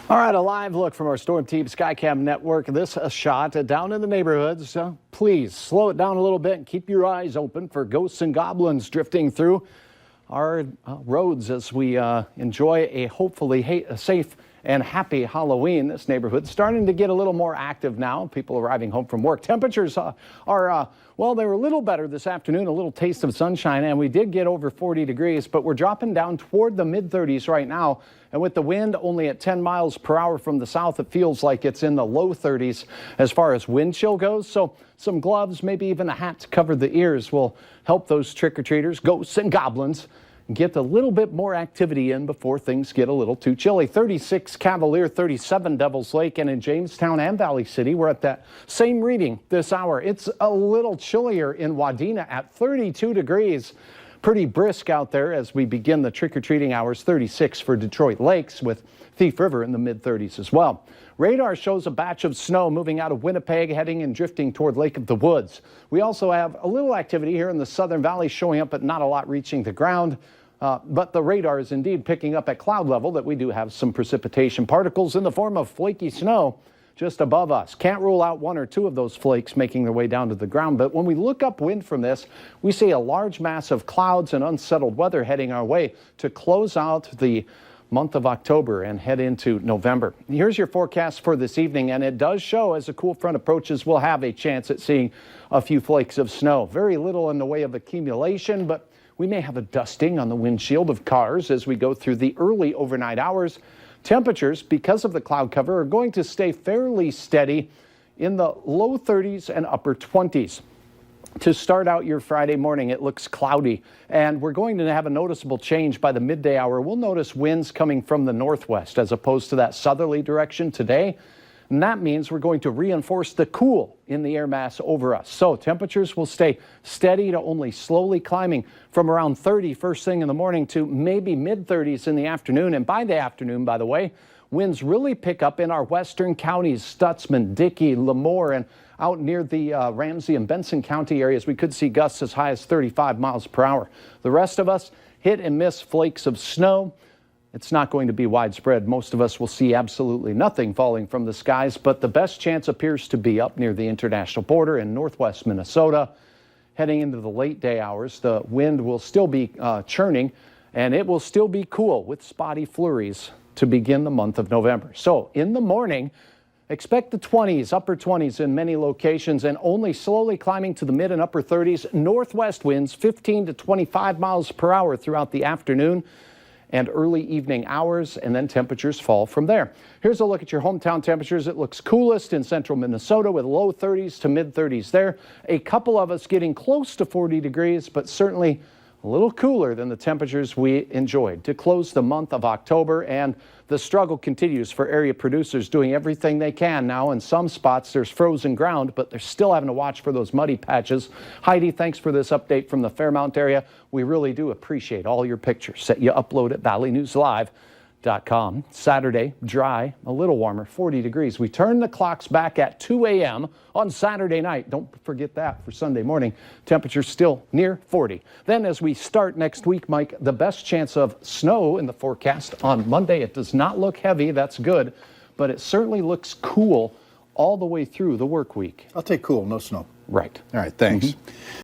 All right, a live look from our Storm Team Skycam network. This a shot down in the neighborhoods. Please slow it down a little bit and keep your eyes open for ghosts and goblins drifting through our roads as we enjoy a hopefully safe and happy Halloween. This neighborhood starting to get a little more active now. People arriving home from work. Temperatures well, they were a little better this afternoon, a little taste of sunshine, and we did get over 40 degrees, but we're dropping down toward the mid-30s right now. And with the wind only at 10 miles per hour from the south, it feels like it's in the low 30s as far as wind chill goes. So some gloves, maybe even a hat to cover the ears will help those trick-or-treaters, ghosts and goblins, get a little bit more activity in before things get a little too chilly. 36 Cavalier, 37 Devils Lake, and in Jamestown and Valley City, we're at that same reading this hour. It's a little chillier in Wadena at 32 degrees. Pretty brisk out there as we begin the trick-or-treating hours. 36 for Detroit Lakes with Thief River in the mid-30s as well. Radar shows a batch of snow moving out of Winnipeg, heading and drifting toward Lake of the Woods. We also have a little activity here in the Southern Valley showing up, but not a lot reaching the ground. But the radar is indeed picking up at cloud level that we do have some precipitation particles in the form of flaky snow just above us. Can't rule out one or two of those flakes making their way down to the ground. But when we look upwind from this, we see a large mass of clouds and unsettled weather heading our way to close out the month of October and head into November. Here's your forecast for this evening, and it does show as a cool front approaches, we'll have a chance at seeing a few flakes of snow. Very little in the way of accumulation, but we may have a dusting on the windshield of cars as we go through the early overnight hours. Temperatures, because of the cloud cover, are going to stay fairly steady in the low 30s and upper 20s. To start out your Friday morning, it looks cloudy, and we're going to have a noticeable change by the midday hour. We'll notice winds coming from the northwest as opposed to that southerly direction today. And that means we're going to reinforce the cool in the air mass over us. So temperatures will stay steady to only slowly climbing from around 30 first thing in the morning to maybe mid-30s in the afternoon. And by the afternoon, by the way, winds really pick up in our western counties, Stutsman, Dickey, Lemoore, and out near the Ramsey and Benson County areas. We could see gusts as high as 35 miles per hour. The rest of us hit and miss flakes of snow. It's not going to be widespread. Most of us will see absolutely nothing falling from the skies, but the best chance appears to be up near the international border in northwest Minnesota. Heading into the late day hours, the wind will still be churning, and it will still be cool with spotty flurries to begin the month of November. So in the morning, expect the 20s, upper 20s in many locations, and only slowly climbing to the mid and upper 30s. Northwest winds 15 to 25 miles per hour throughout the afternoon and early evening hours, and then temperatures fall from there. Here's a look at your hometown temperatures. It looks coolest in central Minnesota with low 30s to mid 30s there. A couple of us getting close to 40 degrees, but certainly a little cooler than the temperatures we enjoyed to close the month of October. And the struggle continues for area producers doing everything they can now. In some spots, there's frozen ground, but they're still having to watch for those muddy patches. Heidi, thanks for this update from the Fairmount area. We really do appreciate all your pictures that you upload at valleynewslive.com. Saturday, dry, a little warmer, 40 degrees. We turn the clocks back at 2 a.m. on Saturday night. Don't forget that for Sunday morning. Temperatures still near 40. Then as we start next week, Mike, the best chance of snow in the forecast on Monday. It does not look heavy. That's good. But it certainly looks cool all the way through the work week. I'll take cool, no snow. Right. All right, thanks.